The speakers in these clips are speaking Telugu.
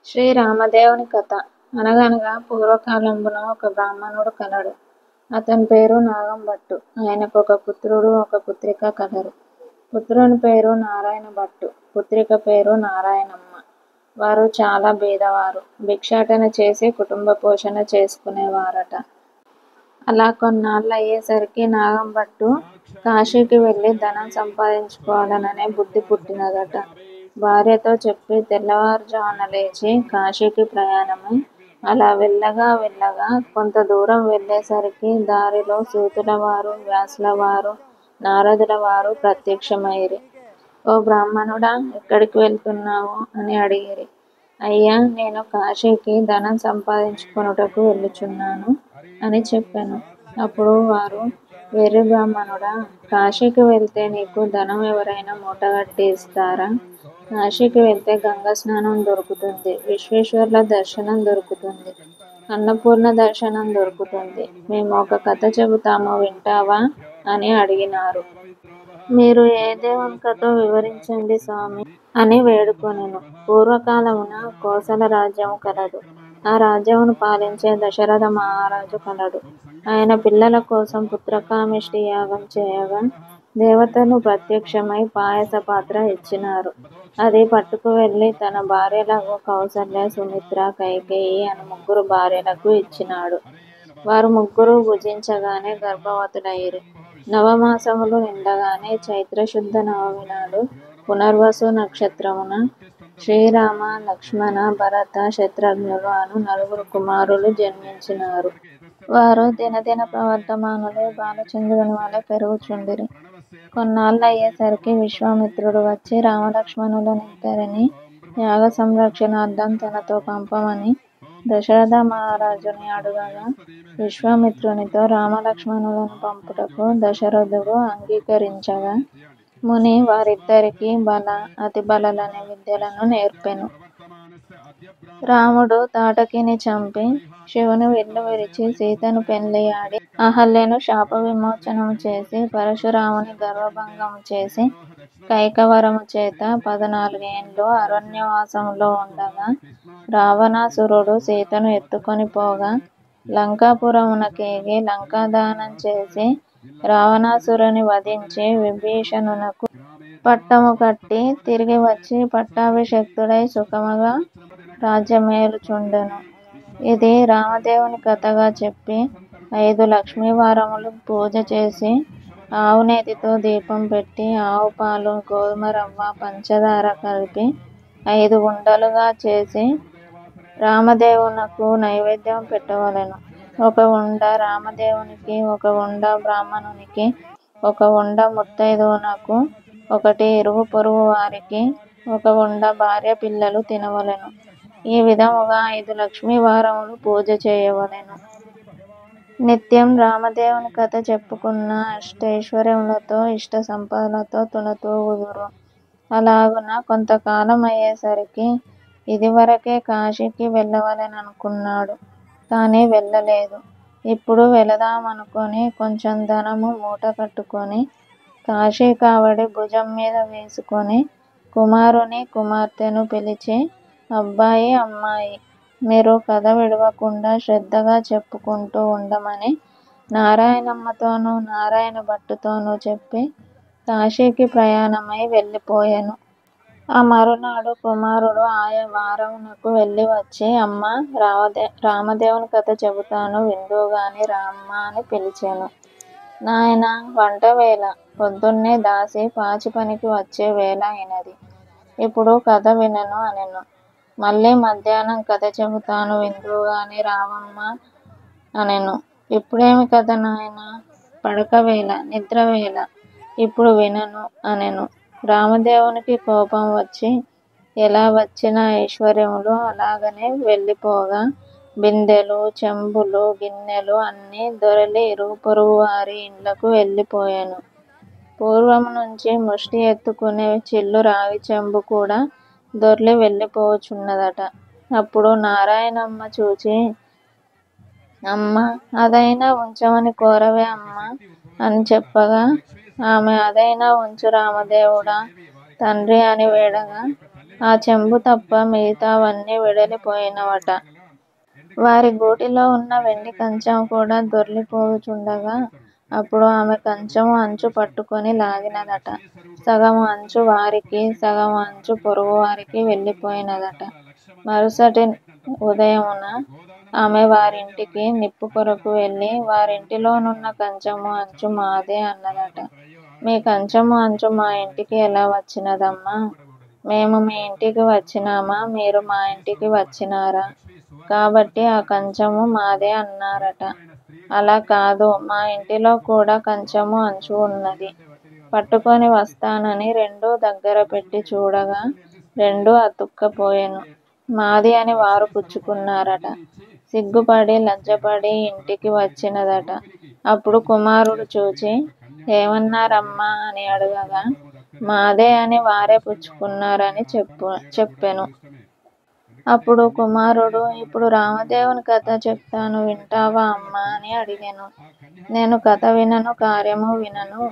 శ్రీరామదేవుని కథ. అనగనగా పూర్వకాలంబున ఒక బ్రాహ్మణుడు కలడు. అతని పేరు నాగంభట్టు. ఆయనకు ఒక పుత్రుడు ఒక పుత్రిక కలరు. పుత్రుని పేరు నారాయణ భట్టు, పుత్రిక పేరు నారాయణమ్మ. వారు చాలా బీదవారు. భిక్షాటన చేసి కుటుంబ పోషణ చేసుకునేవారట. అలా కొన్నాళ్ళు అయ్యేసరికి నాగంభట్టు కాశీకి వెళ్ళి ధనం సంపాదించుకోవాలననే బుద్ధి పుట్టినదట. భార్యతో చెప్పి తెల్లవారుజామున లేచి కాశీకి ప్రయాణమై అలా వెళ్ళగా వెళ్ళగా కొంత దూరం వెళ్ళేసరికి దారిలో సూతుల వారు, వ్యాసుల వారు, నారదుల వారు ప్రత్యక్షమైరి. ఓ బ్రాహ్మణుడా, ఎక్కడికి వెళ్తున్నావు అని అడిగిరి. అయ్యా, నేను కాశీకి ధనం సంపాదించుకొనుటకు వెళ్ళుచున్నాను అని చెప్పాను. అప్పుడు వారు, వెర్రి బ్రాహ్మణుడా, కాశీకి వెళ్తే నీకు ధనం ఎవరైనా మూటగట్టి ఇస్తారా? కాశీకి వెళ్తే గంగా స్నానం దొరుకుతుంది, విశ్వేశ్వరుల దర్శనం దొరుకుతుంది, అన్నపూర్ణ దర్శనం దొరుకుతుంది. మేము ఒక కథ చెబుతాము, వింటావా అని అడిగినారు. మీరు ఏ దేవుని కథో వివరించండి స్వామి అని వేడుకొనెను. పూర్వకాలమున కోసల రాజ్యము కలదు. ఆ రాజ్యమును పాలించే దశరథ మహారాజు కలడు. ఆయన పిల్లల కోసం పుత్రకామేష్టి యాగం చేయగా దేవతలు ప్రత్యక్షమై పాయస పాత్ర ఇచ్చినారు. అది పట్టుకు వెళ్ళి తన భార్యలకు కౌసల్య, సుమిత్ర, కైకేయి అని 3 భార్యలకు ఇచ్చినాడు. వారు 3 భుజించగానే గర్భవతులైరి. నవమాసములు నిండగానే చైత్రశుద్ధ నవమి నాడు పునర్వసు నక్షత్రమున శ్రీరామ, లక్ష్మణ, భరత, శత్రుఘ్నులు అను 4 కుమారులు జన్మించినారు. వారు దినదిన ప్రవర్ధమానులై బాలచంద్రుని వలె పెరుగుచుండిరి. కొన్నాళ్ళు అయ్యేసరికి విశ్వామిత్రుడు వచ్చి రామలక్ష్మణులనిద్దరిని యాగ సంరక్షణార్థం తనతో పంపమని దశరథ మహారాజుని అడుగగా విశ్వామిత్రునితో రామలక్ష్మణులను పంపుటకు దశరథుడు అంగీకరించగా ముని వారిద్దరికీ బల, అతి బలలనే విద్యలను నేర్పెను. రాముడు తాటకిని చంపి శివుని విల్లు విరిచి సీతను పెళ్లియాడి అహల్యను శాప విమోచనము చేసి పరశురాముని గర్వభంగము చేసి కైకవరము చేత 14 ఏండ్లు అరణ్యవాసములో ఉండగా రావణాసురుడు సీతను ఎత్తుకొని పోగా లంకాపురమునకేగి లంకాదహనం చేసి రావణాసురుని వధించి విభీషణునకు పట్టము కట్టి తిరిగి వచ్చి పట్టాభిషిక్తుడై సుఖముగా రాజ్యమేలుచుండెను. ఇది రామదేవుని కథగా చెప్పి 5 లక్ష్మీవారములు పూజ చేసి ఆవు నేతితో దీపం పెట్టి ఆవు పాలు, గోధుమ రవ్వ, పంచదార కలిపి 5 ఉండలుగా చేసి రామదేవునకు నైవేద్యం పెట్టవలెను. 1 ఉండ రామదేవునికి, 1 ఉండ బ్రాహ్మణునికి, 1 ఉండ ముత్తైదువునకు, 1 ఇరుగు పొరుగు వారికి, 1 ఉండ భార్య పిల్లలు తినవలెను. ఈ విధముగా 5 లక్ష్మీవారములు పూజ చేయవలెను. నిత్యం రామదేవుని కథ చెప్పుకున్న అష్టైశ్వర్యములతో ఇష్ట సంపదలతో తులతూగుదురు. అలాగున కొంతకాలం అయ్యేసరికి ఇదివరకే కాశీకి వెళ్ళవలెననుకున్నాడు. కానీ వెళ్ళలేదు. ఇప్పుడు వెళదామనుకొని కొంచెం ధనము మూట కట్టుకొని కాశీ కావడి భుజం మీద వేసుకొని కుమారుని, కుమార్తెను పిలిచి, అబ్బాయి, అమ్మాయి, మీరు కథ విడవకుండా శ్రద్ధగా చెప్పుకుంటూ ఉండమని నారాయణమ్మతోనూ నారాయణ భట్టుతోనూ చెప్పి కాశీకి ప్రయాణమై వెళ్ళిపోయెను. ఆ మరునాడు కుమారుడు ఆయా వారమునకు వెళ్ళి వచ్చి, అమ్మా, రామదేవుని కథ చెబుతాను, విందువుగాని రామ్మా అని పిలిచెను. నాయనా, వంట వేళ, పొద్దున్నే దాసి పాచి పనికి వచ్చే వేళ అయినది. ఇప్పుడు కథ వినను అనెను. మళ్ళీ మధ్యాహ్నం కథ చెబుతాను, విందువుగాని రావమ్మా అనెను. ఇప్పుడేమి కథ నాయనా, పడకవేళ, నిద్రవేళ, ఇప్పుడు వినను అనెను. రామదేవునికి కోపం వచ్చి ఎలా వచ్చిన ఐశ్వర్యములు అలాగనే వెళ్ళిపోగా బిందెలు, చెంబులు, గిన్నెలు అన్నీ దొరలి ఇరుగు పొరుగు వారి ఇండ్లకు వెళ్ళిపోయెను. పూర్వము నుంచి ముష్టి ఎత్తుకునే చిల్లు రాగి చెంబు కూడా దొర్లి వెళ్ళిపోవుచున్నదట. అప్పుడు నారాయణమ్మ చూచి, అమ్మా, అదైనా ఉంచమని కోరవే అమ్మా అని చెప్పగా ఆమె, అదైనా ఉంచు రామదేవుడా తండ్రి అని వేడగా ఆ చెంబు తప్ప మిగతావన్నీ వెడలిపోయినవట. వారి గూటిలో ఉన్న వెండి కంచం కూడా దొర్లిపోవుచుండగా అప్పుడు ఆమె కంచము అంచు పట్టుకొని లాగినదట. సగము అంచు వారికి, సగము అంచు పొరుగువారికి వెళ్ళిపోయినదట. మరుసటి ఉదయమున ఆమె వారింటికి నిప్పు కొరకు వెళ్ళి, వారింటిలోనున్న కంచము అంచు మాదే అన్నదట. మీ కంచము అంచు మా ఇంటికి ఎలా వచ్చినదమ్మా? మేము మీ ఇంటికి వచ్చినామా, మీరు మా ఇంటికి వచ్చినారా? కాబట్టి ఆ కంచము మాదే అన్నారట. అలా కాదు, మా ఇంటిలో కూడా కంచము అంచు ఉన్నది. పట్టుకొని వస్తానని రెండూ దగ్గర పెట్టి చూడగా రెండూ అతుక్కపోయెను. మాది అని వారు పుచ్చుకున్నారట. సిగ్గుపడి లజ్జపడి ఇంటికి వచ్చినదట. అప్పుడు కుమారుడు చూచి, ఏమన్నారమ్మా అని అడగగా, మాదే అని వారే పుచ్చుకున్నారని చెప్పెను. అప్పుడు కుమారుడు, ఇప్పుడు రామదేవుని కథ చెప్తాను, వింటావా అమ్మా అని అడిగెను. నేను కథ వినను, కార్యము వినను.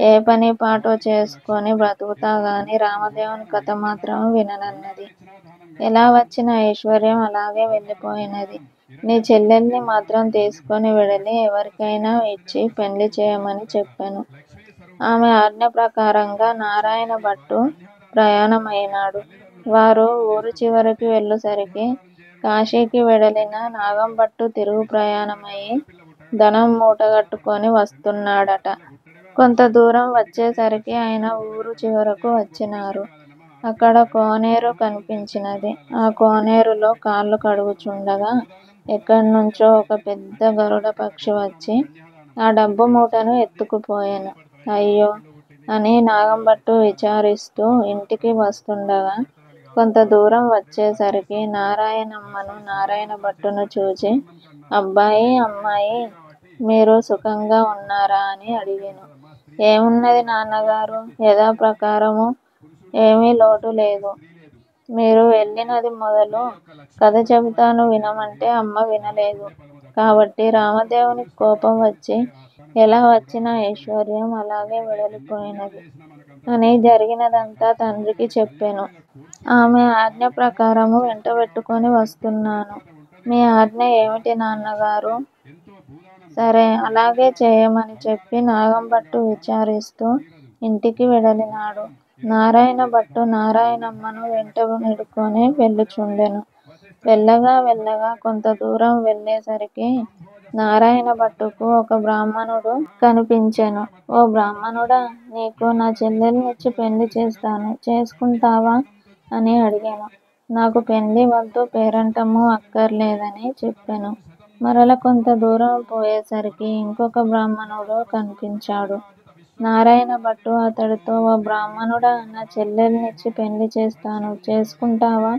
ఏ పని పాటో చేసుకొని బ్రతుకుతా గాని రామదేవుని కథ మాత్రం విననన్నది. ఎలా వచ్చిన ఐశ్వర్యం అలాగే వెళ్ళిపోయినది. నీ చెల్లెల్ని మాత్రం తీసుకొని వెడలి ఎవరికైనా ఇచ్చి పెండ్లి చేయమని చెప్పెను. ఆమె ఆజ్ఞ ప్రకారంగా నారాయణ భట్టు ప్రయాణమైనాడు. వారు ఊరు చివరికి వెళ్ళుసరికి కాశీకి వెడలిన నాగంభట్టు తిరుగు ప్రయాణమయి ధనం మూటగట్టుకొని వస్తున్నాడట. కొంత దూరం వచ్చేసరికి ఆయన ఊరు చివరకు వచ్చినారు. అక్కడ కోనేరు కనిపించినది. ఆ కోనేరులో కాళ్ళు కడుగుచుండగా ఎక్కడ్నుంచో ఒక పెద్ద గరుడ పక్షి వచ్చి ఆ డబ్బు మూటను ఎత్తుకుపోయెను. అయ్యో అని నాగంభట్టు విచారిస్తూ ఇంటికి వస్తుండగా కొంత దూరం వచ్చేసరికి నారాయణమ్మను నారాయణ భట్టును చూచి, అబ్బాయి, అమ్మాయి, మీరు సుఖంగా ఉన్నారా అని అడిగెను. ఏమున్నది నాన్నగారు, యథాప్రకారము ఏమీ లోటు లేదు. మీరు వెళ్ళినది మొదలు కథ చెబుతాను వినమంటే అమ్మ వినలేదు. కాబట్టి రామదేవునికి కోపం వచ్చి ఎలా వచ్చిన ఐశ్వర్యం అలాగే వెడలిపోయినది అని జరిగినదంతా తండ్రికి చెప్పెను. ఆమె ఆజ్ఞ ప్రకారము వెంటబెట్టుకొని వస్తున్నాను. మీ ఆజ్ఞ ఏమిటి నాన్నగారు? సరే, అలాగే చేయమని చెప్పి నాగంభట్టు విచారిస్తూ ఇంటికి వెడలినాడు. నారాయణ భట్టు నారాయణమ్మను వెంట నెడుకొని వెళ్ళుచుండెను. వెళ్ళగా వెళ్ళగా కొంత దూరం వెళ్ళేసరికి నారాయణ భట్టుకు ఒక బ్రాహ్మణుడు కనిపించెను. ఓ బ్రాహ్మణుడా, నీకు నా చెల్లెల్నిచ్చి పెండ్లి చేస్తాను, చేసుకుంటావా అని అడిగెను. నాకు పెండ్లి వద్దు, పేరంటము అక్కర్లేదని చెప్పెను. మరల కొంత దూరం పోయేసరికి ఇంకొక బ్రాహ్మణుడు కనిపించాడు. నారాయణ భట్టు అతడితో, ఓ బ్రాహ్మణుడా, నా చెల్లెల్నిచ్చి పెండ్లి చేస్తాను, చేసుకుంటావా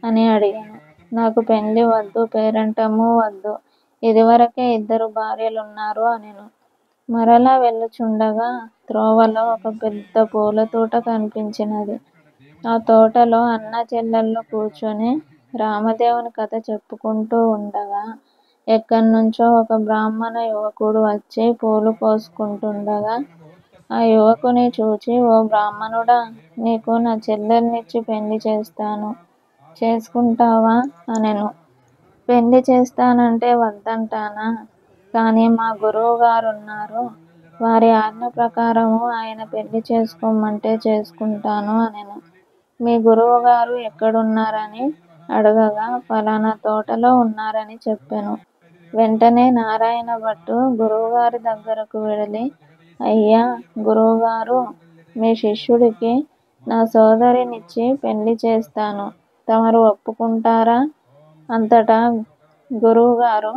అని అడిగెను. నాకు పెండ్లి వద్దు, పేరంటము వద్దు, ఇదివరకే 2 భార్యలున్నారు అనెను. మరలా వెళ్ళుచుండగా త్రోవలో ఒక పెద్ద పూల తోట కనిపించినది. ఆ తోటలో అన్నా చెల్లెళ్ళు కూర్చొని రామదేవుని కథ చెప్పుకుంటూ ఉండగా ఎక్కడ్నుంచో ఒక బ్రాహ్మణ యువకుడు వచ్చి పూలు కోసుకుంటుండగా ఆ యువకుని చూచి, ఓ బ్రాహ్మణుడా, నీకు నా చెల్లెల్నిచ్చి పెండ్లి చేస్తాను, చేసుకుంటావా అనెను. పెండ్లి చేస్తానంటే వద్దంటానా? కానీ మా గురువుగారున్నారు, వారి ఆజ్ఞ ప్రకారము ఆయన పెండ్లి చేసుకోమంటే చేసుకుంటాను అనెను. మీ గురువుగారు ఎక్కడున్నారని అడగగా ఫలానా తోటలో ఉన్నారని చెప్పెను. వెంటనే నారాయణ భట్టు గురువుగారి దగ్గరకు వెడలి, అయ్యా గురువుగారు, మీ శిష్యుడికి నా సోదరినిచ్చి పెండ్లి చేస్తాను, తమరు ఒప్పుకుంటారా? అంతటా గురువుగారు,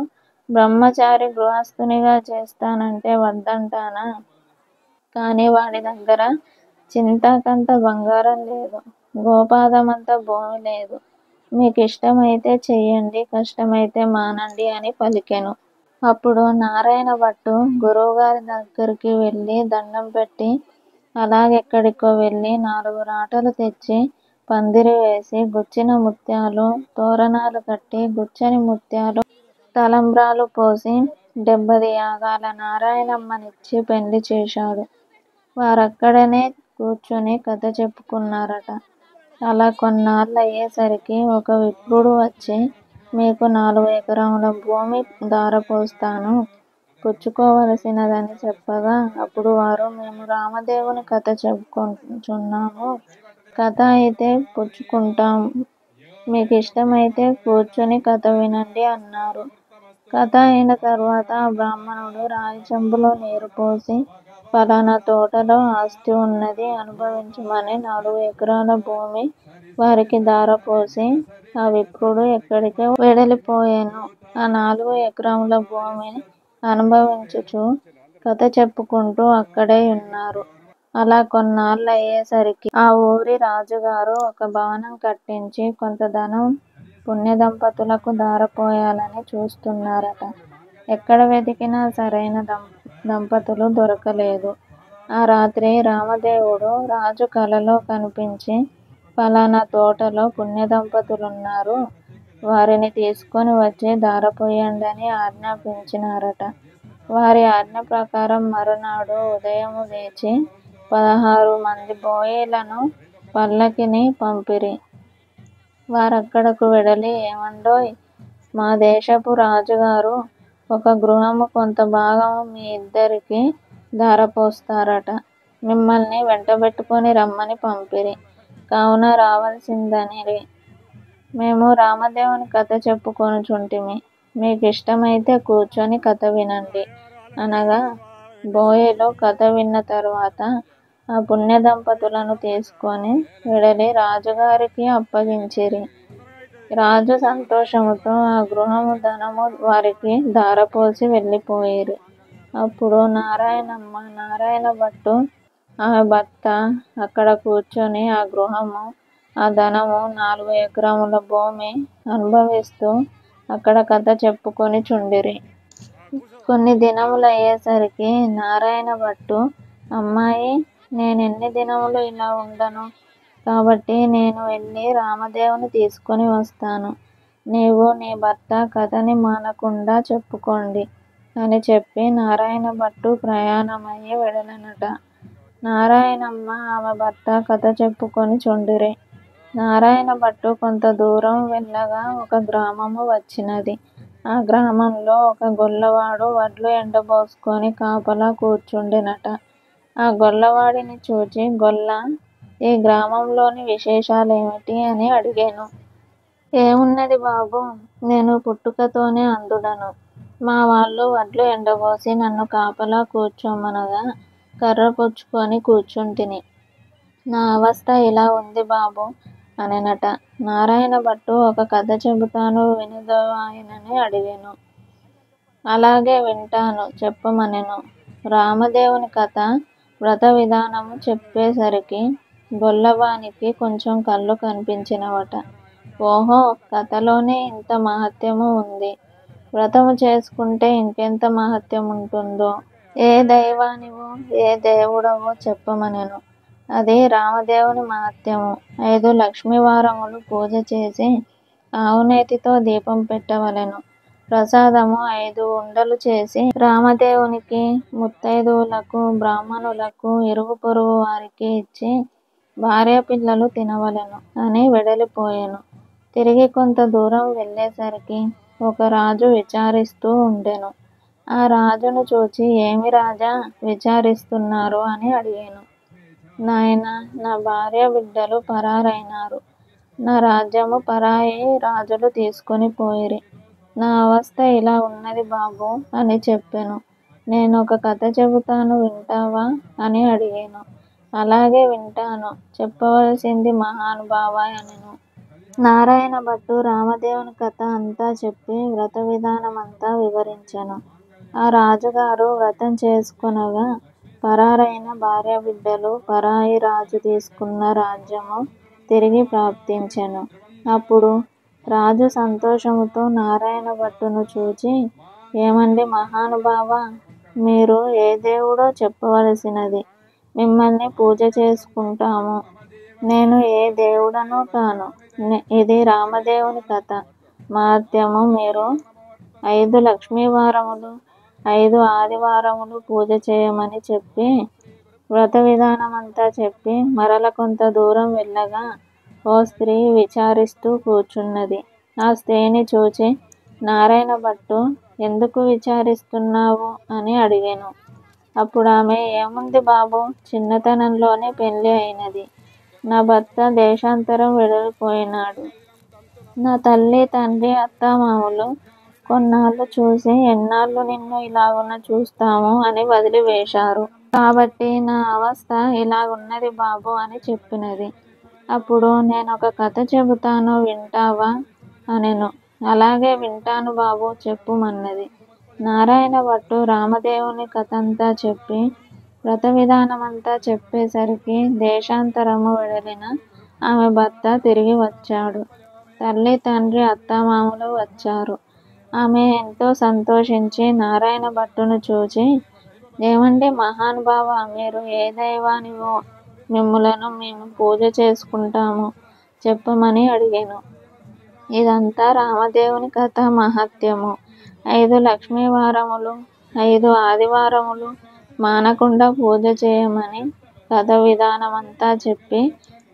బ్రహ్మచారి గృహస్థునిగా చేస్తానంటే వద్దంటానా? కానీ వాడి దగ్గర చింతాకంత బంగారం లేదు, గోపాదమంత భూమి లేదు. మీకిష్టమైతే చెయ్యండి, కష్టమైతే మానండి అని పలికెను. అప్పుడు నారాయణ భట్టు గురువుగారి దగ్గరికి వెళ్ళి దండం పెట్టి అలాగెక్కడికో వెళ్ళి 4 రాటలు తెచ్చి పందిరి వేసి గుచ్చిన ముత్యాలు తోరణాలు కట్టి గుచ్చని ముత్యాలు తలంబ్రాలు పోసి 70 యాగాల నారాయణమ్మనిచ్చి పెండ్లి చేశాడు. వారక్కడనే కూర్చుని కథ చెప్పుకున్నారట. అలా కొన్నాళ్ళు అయ్యేసరికి ఒక విప్రుడు వచ్చి, మీకు 4 ఎకరముల భూమి ధారపోస్తాను, పుచ్చుకోవలసినదని చెప్పగా, అప్పుడు వారు, మేము రామదేవుని కథ చెప్పుకొనుచున్నాము, కథ అయితే పుచ్చుకుంటాం, మీకు ఇష్టమైతే కూర్చుని కథ వినండి అన్నారు. కథ అయిన తరువాత ఆ బ్రాహ్మణుడు రాగి చెంబులో నీరు పోసి, ఫలానా తోటలో ఆస్తి ఉన్నది, అనుభవించమని 4 ఎకరాల భూమి వారికి ధారపోసి, ఆ విప్రుడు ఎక్కడికో వెడలిపోయెను. ఆ 4 ఎకరముల భూమిని అనుభవించుచు కథ చెప్పుకుంటూ అక్కడే యున్నారు. అలా కొన్నాళ్ళు అయ్యేసరికి ఆ ఊరి రాజుగారు ఒక భవనం కట్టించి కొంత ధనం పుణ్యదంపతులకు ధారపోయాలని చూస్తున్నారట. ఎక్కడ వెతికినా సరైన దంపతులు దొరకలేదు. ఆ రాత్రి రామదేవుడు రాజు కలలో కనిపించి, ఫలానా తోటలో పుణ్యదంపతులున్నారు, వారిని తీసుకొని వచ్చి ధారపోయండి అని ఆజ్ఞాపించినారట. వారి ఆజ్ఞ ప్రకారం మరునాడు ఉదయము లేచి 16 మంది బోయీలను పల్లకిని పంపిరి. వారక్కడకు వెడలి, ఏమండోయ్, మా దేశపు రాజుగారు ఒక గృహము కొంత భాగము మీ ఇద్దరికి ధారపోస్తారట. మిమ్మల్ని వెంటబెట్టుకొని రమ్మని పంపిరి, కావున రావలసిందనిరి. మేము రామదేవుని కథ చెప్పుకొనుచుంటిమి, మీకిష్టమైతే కూర్చొని కథ వినండి అనగా, బోయీలు కథ విన్న తరువాత ఆ పుణ్యదంపతులను తీసుకొని వెడలి రాజుగారికి అప్పగించిరి. రాజు సంతోషముతో ఆ గృహము ధనము వారికి ధారపోసి వెళ్ళిపోయిరి. అప్పుడు నారాయణమ్మ, నారాయణ భట్టు, ఆమె భర్త అక్కడ కూర్చొని ఆ గృహము, ఆ ధనము, 4 ఎకరముల భూమి అనుభవిస్తూ అక్కడ కథ చెప్పుకొని చుండిరి. కొన్ని దినములయ్యేసరికి నారాయణ భట్టు, అమ్మాయి, నేనెన్ని దినములు ఇలా ఉండను, కాబట్టి నేను వెళ్ళి రామదేవుని తీసుకొని వస్తాను, నీవు నీ భర్త కథని మానకుండా చెప్పుకోండి అని చెప్పి నారాయణ భట్టు ప్రయాణమయ్యి వెడలెనట. నారాయణమ్మ, ఆమె భర్త కథ చెప్పుకొని చుండిరి. నారాయణ భట్టు కొంత దూరం వెళ్ళగా ఒక గ్రామము వచ్చినది. ఆ గ్రామంలో ఒక గొల్లవాడు వడ్లు ఎండబోసుకొని కాపలా కూర్చుండెనట. ఆ గొల్లవాడిని చూచి, గొల్లా, ఈ గ్రామంలోని విశేషాలేమిటి అని అడిగెను. ఏమున్నది బాబూ, నేను పుట్టుకతోనే అంధుడను. మా వాళ్ళు వడ్లు ఎండబోసి నన్ను కాపలా కూర్చోమనగా కర్ర పుచ్చుకొని కూర్చుంటిని. నా అవస్థ ఇలా ఉంది బాబూ అనెనట. నారాయణ భట్టు, ఒక కథ చెబుతాను వినుదువాయనని అడిగెను. అలాగే వింటాను చెప్పమనెను. రామదేవుని కథ వ్రత విధానము చెప్పేసరికి గొల్లవానికి కొంచెం కళ్ళు కనిపించినవట. ఓహో, కథలోనే ఇంత మహత్యము ఉంది, వ్రతము చేసుకుంటే ఇంకెంత మహత్యముంటుందో. ఏ దైవానివో ఏ దేవుడవో చెప్పమనెను. అది రామదేవుని మహత్యము. 5 లక్ష్మీవారములు పూజ చేసి ఆవునేతితో దీపం పెట్టవలెను. ప్రసాదము 5 ఉండలు చేసి రామదేవునికి, ముత్తైదువులకు, బ్రాహ్మణులకు, ఇరుగు పొరుగు వారికి ఇచ్చి భార్యాపిల్లలు తినవలెను అని వెడలిపోయెను. తిరిగి కొంత దూరం వెళ్ళేసరికి ఒక రాజు విచారిస్తూ ఉండెను. ఆ రాజును చూచి, ఏమి రాజా విచారిస్తున్నారు అని అడిగెను. నాయనా, నా భార్య బిడ్డలు పరారైనారు, నా రాజ్యము పరాయి రాజులు తీసుకొని పోయిరి, నా అవస్థ ఇలా ఉన్నది బాబూ అని చెప్పెను. నేనొక కథ చెబుతాను వింటావా అని అడిగెను. అలాగే వింటాను, చెప్పవలసింది మహానుభావా అనెను. నారాయణ భట్టు రామదేవుని కథ అంతా చెప్పి వ్రత విధానమంతా వివరించెను. ఆ రాజుగారు వ్రతం చేసుకొనగా పరారైన భార్యాబిడ్డలు, పరాయి రాజు తీసుకున్న రాజ్యము తిరిగి ప్రాప్తించెను. అప్పుడు రాజు సంతోషముతో నారాయణ భట్టును చూచి, ఏమండి మహానుభావా, మీరు ఏ దేవుడో చెప్పవలసినది, మిమ్మల్ని పూజ చేసుకుంటాము. నేను ఏ దేవుడనూ కాను, ఇది రామదేవుని కథ మహత్యము. మీరు 5 లక్ష్మీవారములు, 5 ఆదివారములు పూజ చేయమని చెప్పి వ్రత విధానమంతా చెప్పి మరల కొంత దూరం వెళ్ళగా ఓ స్త్రీ విచారిస్తూ కూర్చున్నది. ఆ స్త్రీని చూచి నారాయణ భట్టు ఎందుకు విచారిస్తున్నావు అని అడిగాను. అప్పుడామె ఏముంది బాబూ, చిన్నతనంలోనే పెళ్ళి అయినది. నా భర్త దేశాంతరం వెడలిపోయినాడు. నా తల్లి తండ్రి అత్తామామలు కొన్నాళ్ళు చూసి ఎన్నాళ్ళు నిన్ను ఇలాగున చూస్తాము అని వదిలివేశారు. కాబట్టి నా అవస్థ ఇలాగున్నది బాబూ అని చెప్పినది. అప్పుడు నేనొక కథ చెబుతాను వింటావా అనెను. అలాగే వింటాను బాబూ చెప్పుమన్నది. నారాయణ భట్టు రామదేవుని కథంతా చెప్పి వ్రత విధానమంతా చెప్పేసరికి దేశాంతరము వెడలిన ఆమె భర్త తిరిగి వచ్చాడు. తల్లి తండ్రి అత్తామామలు వచ్చారు. ఆమె ఎంతో సంతోషించి నారాయణ భట్టును చూచి, ఏమండి మహానుభావ, మీరు ఏ దైవానివో మిమ్ములను మేము పూజ చేసుకుంటాము చెప్పమని అడిగాను. ఇదంతా రామదేవుని కథ మహత్యము. 5 లక్ష్మీవారములు 5 ఆదివారములు మానకుండా పూజ చేయమని కథ విధానమంతా చెప్పి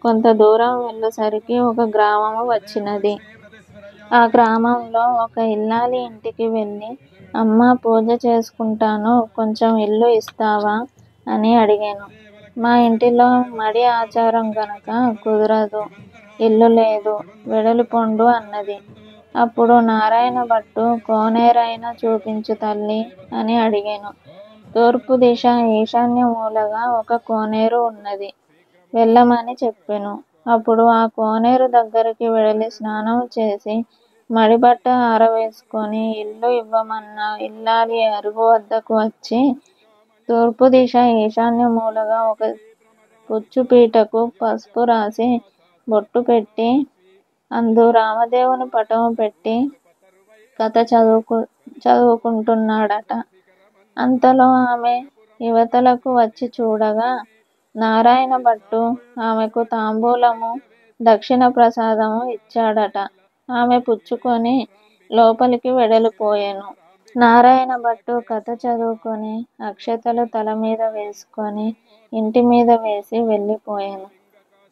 కొంత దూరం వెళ్ళేసరికి ఒక గ్రామము వచ్చినది. ఆ గ్రామంలో ఒక ఇల్లాలి ఇంటికి వెళ్ళి, అమ్మా పూజ చేసుకుంటాను, కొంచెం ఇల్లు ఇస్తావా అని అడిగాను. మా ఇంటిలో మడి ఆచారం గనక కుదరదు, ఇల్లు లేదు, వెడలిపొండు అన్నది. అప్పుడు నారాయణ భట్టు కోనేరైనా చూపించు తల్లి అని అడిగాను. తూర్పు దిశ ఈశాన్య మూలగా ఒక కోనేరు ఉన్నది, వెళ్ళమని చెప్పెను. అప్పుడు ఆ కోనేరు దగ్గరికి వెడలి స్నానం చేసి మడిబట్ట ఆరవేసుకొని ఇల్లు ఇవ్వమన్న ఇల్లాలి అరుగు వద్దకు వచ్చి తూర్పు దిశ ఈశాన్య మూలగా ఒక పుచ్చుపీటకు పసుపు రాసి బొట్టు పెట్టి అందు రామదేవుని పటము పెట్టి కథ చదువుకుంటున్నాడట. అంతలో ఆమె యువతలకు వచ్చి చూడగా నారాయణ భట్టు ఆమెకు తాంబూలము దక్షిణ ప్రసాదము ఇచ్చాడట. ఆమె పుచ్చుకొని లోపలికి వెడలిపోయెను. నారాయణ భట్టు కథ చదువుకొని అక్షతలు తల మీద వేసుకొని ఇంటి మీద వేసి వెళ్ళిపోయెను.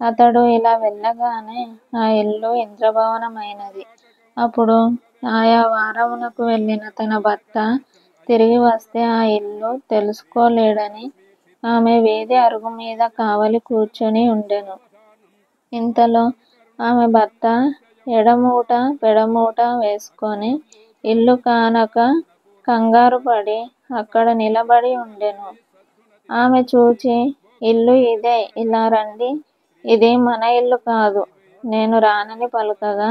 అతడు ఇలా వెళ్ళగానే ఆ ఇల్లు ఇంద్రభవనమైనది. అప్పుడు ఆయా వారమునకు వెళ్ళిన తన భర్త తిరిగి వస్తే ఆ ఇల్లు తెలుసుకోలేడని ఆమె వీధి అరుగు మీద కావలి కూర్చొని ఉండెను. ఇంతలో ఆమె భర్త ఎడమూట పెడమూట వేసుకొని ఇల్లు కానక కంగారు పడి అక్కడ నిలబడి ఉండెను. ఆమె చూచి, ఇల్లు ఇదే, ఇలా రండి, ఇది మన ఇల్లు కాదు. నేను రానని పలుకగా,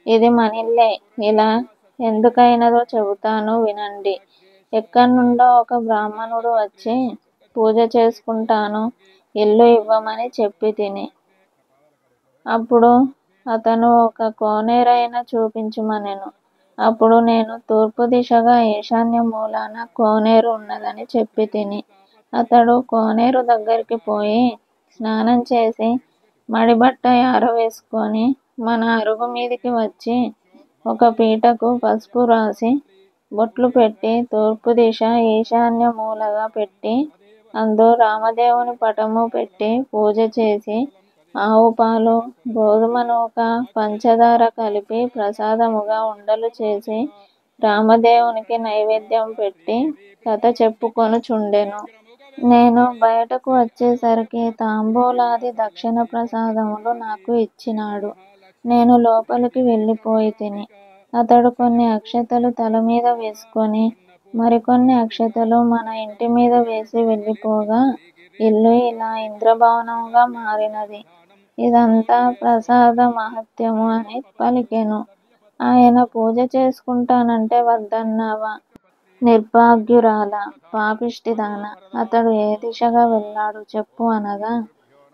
ఇది మనిల్లే, ఇలా ఎందుకైనదో చెబుతాను వినండి. ఎక్కడ్నుండో ఒక బ్రాహ్మణుడు వచ్చి పూజ చేసుకుంటాను, ఇల్లు ఇవ్వమని చెప్పితిని. అప్పుడు అతను ఒక కోనేరైనా చూపించుమనెను. అప్పుడు నేను తూర్పు దిశగా ఈశాన్య మూలాన కోనేరు ఉన్నదని చెప్పితిని. అతడు కోనేరు దగ్గరికి పోయి స్నానం చేసి మడిబట్ట ఆరవేసుకొని మన అరుగు మీదికి వచ్చి ఒక పీటకు పసుపు రాసి బొట్లు పెట్టి తూర్పు దిశ ఈశాన్య మూలగా పెట్టి అందు రామదేవుని పటము పెట్టి పూజ చేసి ఆవు పాలు, గోధుమ నూక, పంచదార కలిపి ప్రసాదముగా ఉండలు చేసి రామదేవునికి నైవేద్యం పెట్టి కథ చెప్పుకొనుచుండెను. నేను బయటకు వచ్చేసరికి తాంబూలాది దక్షిణ ప్రసాదములు నాకు ఇచ్చినాడు. నేను లోపలికి వెళ్ళిపోయితిని. అతడు కొన్ని అక్షతలు తల మీద వేసుకొని మరికొన్ని అక్షతలు మన ఇంటి మీద వేసి వెళ్ళిపోగా ఇల్లు ఇలా ఇంద్రభవనముగా మారినది. ఇదంతా ప్రసాద మహత్యము అని పలికెను. ఆయన పూజ చేసుకుంటానంటే వద్దన్నావా, నిర్భాగ్యురాలా, పాపిష్టిదానా, అతడు ఏ దిశగా వెళ్ళాడు చెప్పు అనగా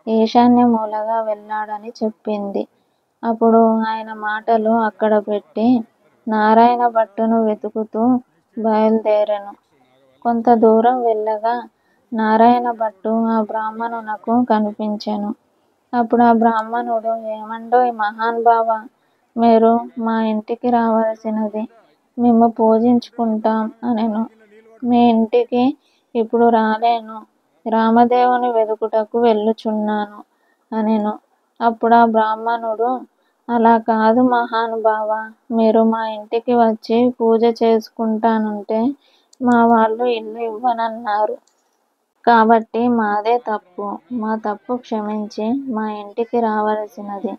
ఈశాన్య మూలగా వెళ్ళాడని చెప్పింది. అప్పుడు ఆయన మాటలు అక్కడ పెట్టి నారాయణ భట్టును వెతుకుతూ బయలుదేరెను. కొంత దూరం వెళ్ళగా నారాయణ భట్టు ఆ బ్రాహ్మణునకు కనిపించెను. అప్పుడు ఆ బ్రాహ్మణుడు, ఏమండోయ్ మహానుభావ, మీరు మా ఇంటికి రావలసినది, మేము పూజించుకుంటాం అనెను. మీ ఇంటికి ఇప్పుడు రాలేను, రామదేవుని వెదుకుటకు వెళ్ళుచున్నాను అనెను. అప్పుడు ఆ బ్రాహ్మణుడు, అలా కాదు మహానుభావ, మీరు మా ఇంటికి వచ్చి పూజ చేసుకుంటానంటే మా వాళ్ళు ఇల్లు ఇవ్వనన్నారు. కాబట్టి మాదే తప్పు. మా తప్పు క్షమించి మా ఇంటికి రావలసినది.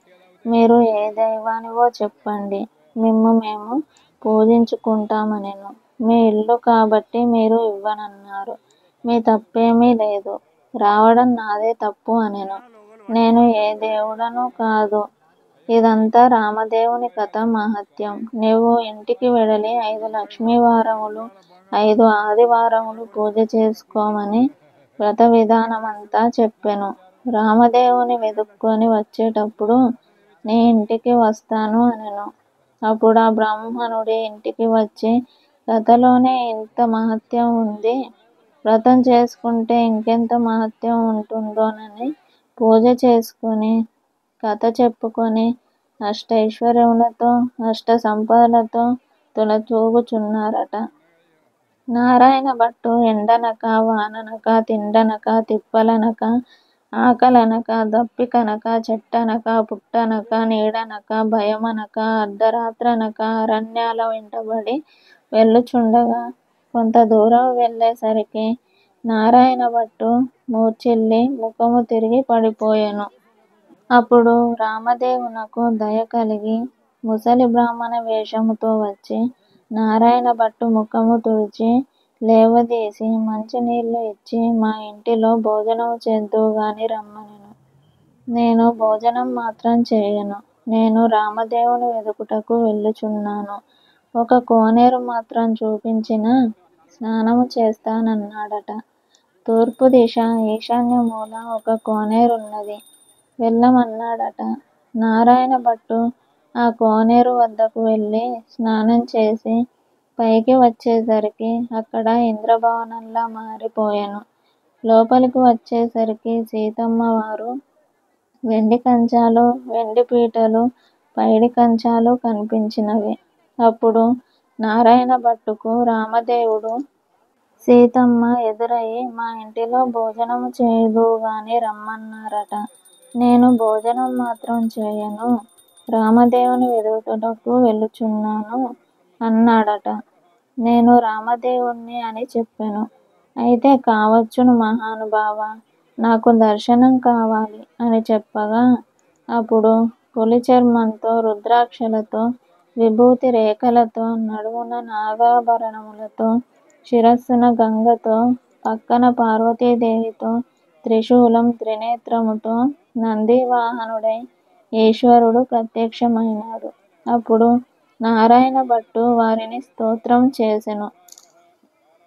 మీరు ఏ దైవానివో చెప్పండి, మిమ్ము మేము పూజించుకుంటామనెను. మీ ఇల్లు కాబట్టి మీరు ఇవ్వనన్నారు. మీ తప్పేమీ లేదు. రావడం నాదే తప్పు అనెను. నేను ఏ దేవుడను కాదు. ఇదంతా రామదేవుని కథ మహత్యం. నీవు ఇంటికి వెడలి 5 లక్ష్మీవారములు 5 ఆదివారములు పూజ చేసుకోమని వ్రత విధానమంతా చెప్పెను. రామదేవుని వెదుక్కొని వచ్చేటప్పుడు నీ ఇంటికి వస్తాను అనెను. అప్పుడు ఆ బ్రాహ్మణుడి ఇంటికి వచ్చి, కథలోనే ఇంత మహత్యం ఉంది, వ్రతం చేసుకుంటే ఇంకెంత మహత్యం ఉంటుందోనని పూజ చేసుకొని కథ చెప్పుకొని అష్టైశ్వర్యములతో అష్ట సంపదలతో తులతూగుచున్నారట. నారాయణ భట్టు ఎండనక వాననక తిండనక తిప్పలనక ఆకలనక దప్పికనక చెట్టనక పుట్టనక నీడనక భయమనక అర్ధరాత్రనక అరణ్యాల వెంటబడి వెళ్ళుచుండగా కొంత దూరం వెళ్ళేసరికి నారాయణ భట్టు మూర్ఛిల్లి ముఖము తిరిగి పడిపోయెను. అప్పుడు రామదేవునకు దయ కలిగి ముసలి బ్రాహ్మణ వేషముతో వచ్చి నారాయణ భట్టు ముఖము తుడిచి లేవదీసి మంచినీళ్ళు ఇచ్చి మా ఇంటిలో భోజనము చేద్దువుగాని రమ్మనెను. నేను భోజనం మాత్రం చేయను. నేను రామదేవుని వెదుకుటకు వెళ్ళుచున్నాను. ఒక కోనేరు మాత్రం చూపించిన స్నానము చేస్తానన్నాడట. తూర్పు దిశ ఈశాన్య మూల ఒక కోనేరున్నది. వెళ్ళమన్నాడట. నారాయణ భట్టు ఆ కోనేరు వద్దకు వెళ్ళి స్నానం చేసి పైకి వచ్చేసరికి అక్కడ ఇంద్రభవనంలా మారిపోయెను. లోపలికి వచ్చేసరికి సీతమ్మ వారు వెండి కంచాలు, వెండి పీటలు, పైడి కంచాలు కనిపించినవి. అప్పుడు నారాయణ భట్టుకు రామదేవుడు సీతమ్మ ఎదురయి మా ఇంటిలో భోజనము చేయుదువుగాని రమ్మన్నారట. నేను భోజనం మాత్రం చేయను. రామదేవుని వెదుకుటకు వెళ్ళుచున్నాను అన్నాడట. నేను రామదేవుణ్ణి అని చెప్పెను. అయితే కావచ్చును మహానుభావ, నాకు దర్శనం కావాలి అని చెప్పగా అప్పుడు పులి చర్మంతో రుద్రాక్షలతో విభూతి రేఖలతో నడుమున నాగాభరణములతో శిరస్సున గంగతో పక్కన పార్వతీదేవితో త్రిశూలం త్రినేత్రముతో నందివాహనుడై ఈశ్వరుడు ప్రత్యక్షమైనాడు. అప్పుడు నారాయణ భట్టు వారిని స్తోత్రం చేసెను.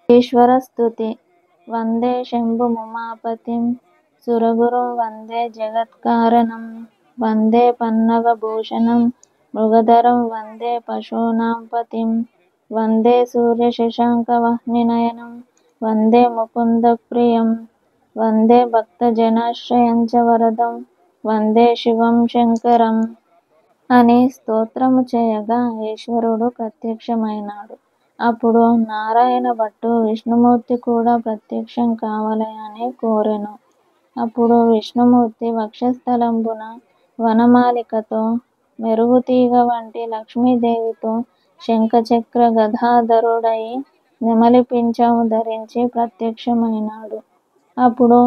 ఈశ్వర స్తుతి. వందే శంభుముమాపతిం సురగురుం వందే జగత్కారణం వందే పన్నగభూషణం మృగధరం వందే పశూనాం పతిం వందే సూర్యశశాంకవహ్నినయనం వందే ముకుందప్రియం వందే భక్తజనాశ్రయం చ వరదం వందే శివం శంకరం అని స్తోత్రము చేయగా ఈశ్వరుడు ప్రత్యక్షమైనాడు. అప్పుడు నారాయణ భట్టు విష్ణుమూర్తి కూడా ప్రత్యక్షం కావలెనని కోరెను. అప్పుడు విష్ణుమూర్తి వక్షస్థలంబున వనమాలికతో మెరుగుతీగ వంటి లక్ష్మీదేవితో శంఖచక్ర గదాధరుడయి నెమలి పింఛము ధరించి ప్రత్యక్షమైనాడు. అప్పుడు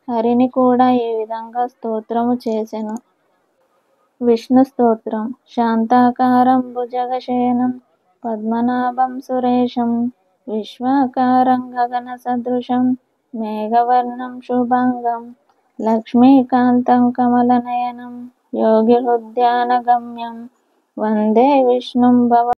హరిని కూడా ఈ విధంగా స్తోత్రము చేసెను. విష్ణు స్తోత్రం. శాంతాకారం భుజగశయనం పద్మనాభం సురేశం విశ్వాకారం గగన సదృశం మేఘవర్ణం శుభాంగం లక్ష్మీకాంతం కమలనయనం యోగిహృద్యానగమ్యం వందే విష్ణుం భవ